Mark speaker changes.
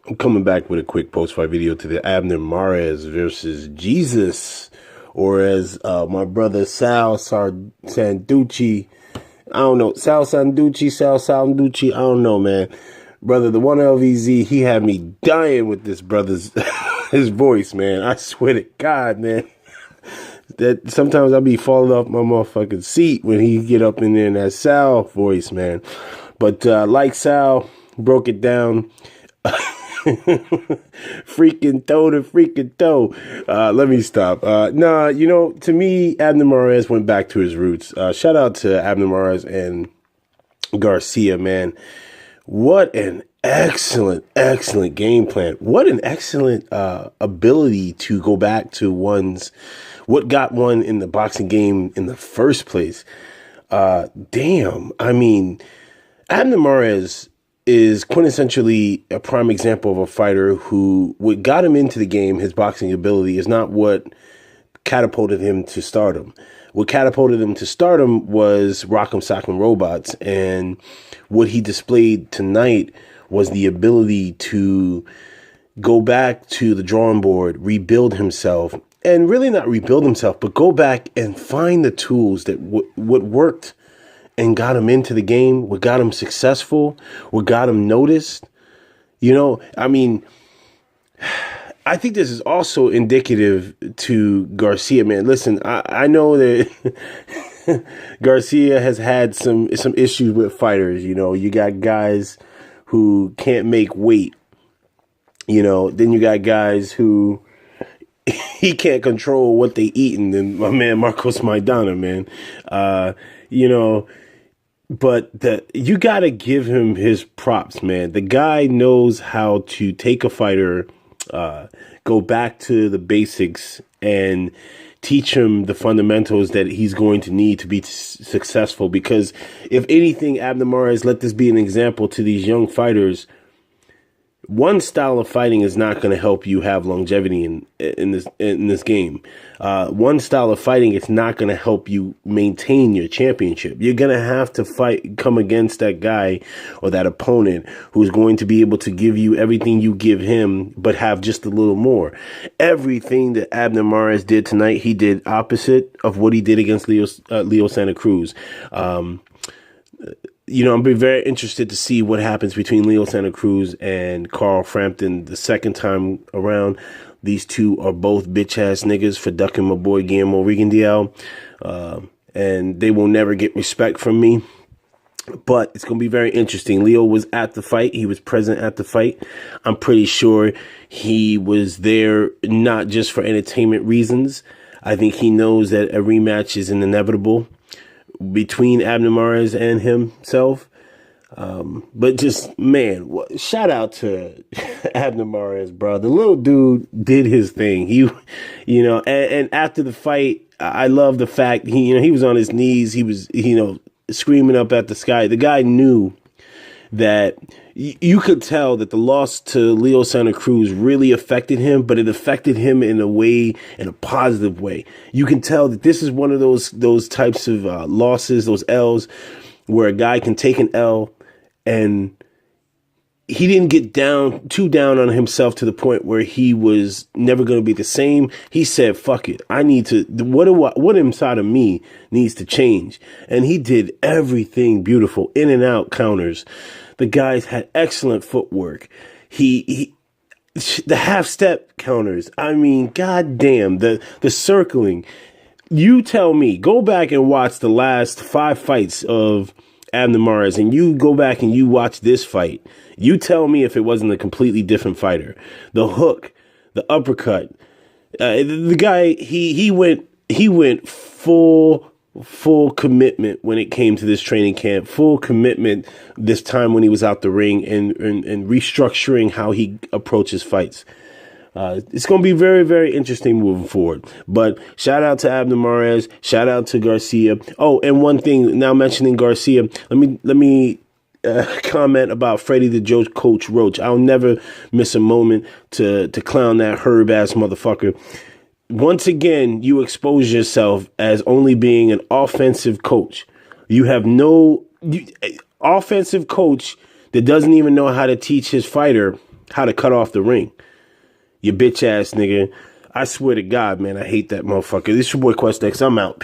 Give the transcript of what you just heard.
Speaker 1: I'm coming back with a quick post-fight video to the Abner Mares versus Jesus, or as my brother Sanducci, I don't know, Sal Sanducci, I don't know, man. Brother, the one LVZ, he had me dying with this brother's his voice, man. I swear to God, man. That sometimes I be falling off my motherfucking seat when he get up in there in that Sal voice, man. But like Sal broke it down. Freaking toe to freaking toe. Let me stop. To me, Abner Mares went back to his roots. Shout out to Abner Mares and Garcia, man. What an excellent game plan. What an excellent ability to go back to what got one in the boxing game in the first place. Damn. I mean, Abner Mares is quintessentially a prime example of a fighter who, what got him into the game, his boxing ability, is not what catapulted him to stardom. What catapulted him to stardom was Rock'em Sock'em Robots, and what he displayed tonight was the ability to go back to the drawing board, rebuild himself, and really not rebuild himself, but go back and find the tools that what worked and got him into the game, what got him successful, what got him noticed. I mean, I think this is also indicative to Garcia, man. Listen, I know that Garcia has had some issues with fighters. You got guys who can't make weight. Then you got guys who he can't control what they eat. And then my man Marcos Maidana, man, But you got to give him his props, man. The guy knows how to take a fighter, go back to the basics, and teach him the fundamentals that he's going to need to be successful. Because if anything, Abner Mares, let this be an example to these young fighters. One style of fighting is not going to help you have longevity in this game. One style of fighting is not going to help you maintain your championship. You're going to have to come against that guy or that opponent who's going to be able to give you everything you give him, but have just a little more. Everything that Abner Mares did tonight, he did opposite of what he did against Leo Santa Cruz. I'm be very interested to see what happens between Leo Santa Cruz and Carl Frampton the second time around. These two are both bitch-ass niggas for ducking my boy Guillermo Rigondeaux, and they will never get respect from me. But it's going to be very interesting. Leo was at the fight. He was present at the fight. I'm pretty sure he was there not just for entertainment reasons. I think he knows that a rematch is inevitable between Abner Mares and himself. But just, man, shout out to Abner Mares, bro. The little dude did his thing. And after the fight, I love the fact he was on his knees. He was, screaming up at the sky. The guy knew that you could tell that the loss to Leo Santa Cruz really affected him, but it affected him in a positive way. You can tell that this is one of those types of losses, those L's, where a guy can take an L and he didn't get too down on himself to the point where he was never going to be the same. He said, fuck it. I need to, what inside of me needs to change. And he did everything beautiful, in and out counters. The guys had excellent footwork. The half step counters. I mean, goddamn, the circling. You tell me, go back and watch the last 5 fights of Abner Mares, and you go back and you watch this fight. You tell me if it wasn't a completely different fighter. The hook, the uppercut. The guy, he went full commitment when it came to this training camp. Full commitment this time when he was out the ring and restructuring how he approaches fights. It's going to be very, very interesting moving forward. But shout out to Abner Mares. Shout out to Garcia. Oh, and one thing, now mentioning Garcia, let me comment about Freddie the Joe Coach Roach. I'll never miss a moment to clown that herb ass motherfucker. Once again, you expose yourself as only being an offensive coach. You have offensive coach that doesn't even know how to teach his fighter how to cut off the ring. You bitch ass nigga. I swear to God, man, I hate that motherfucker. This your boy Quest X. I'm out.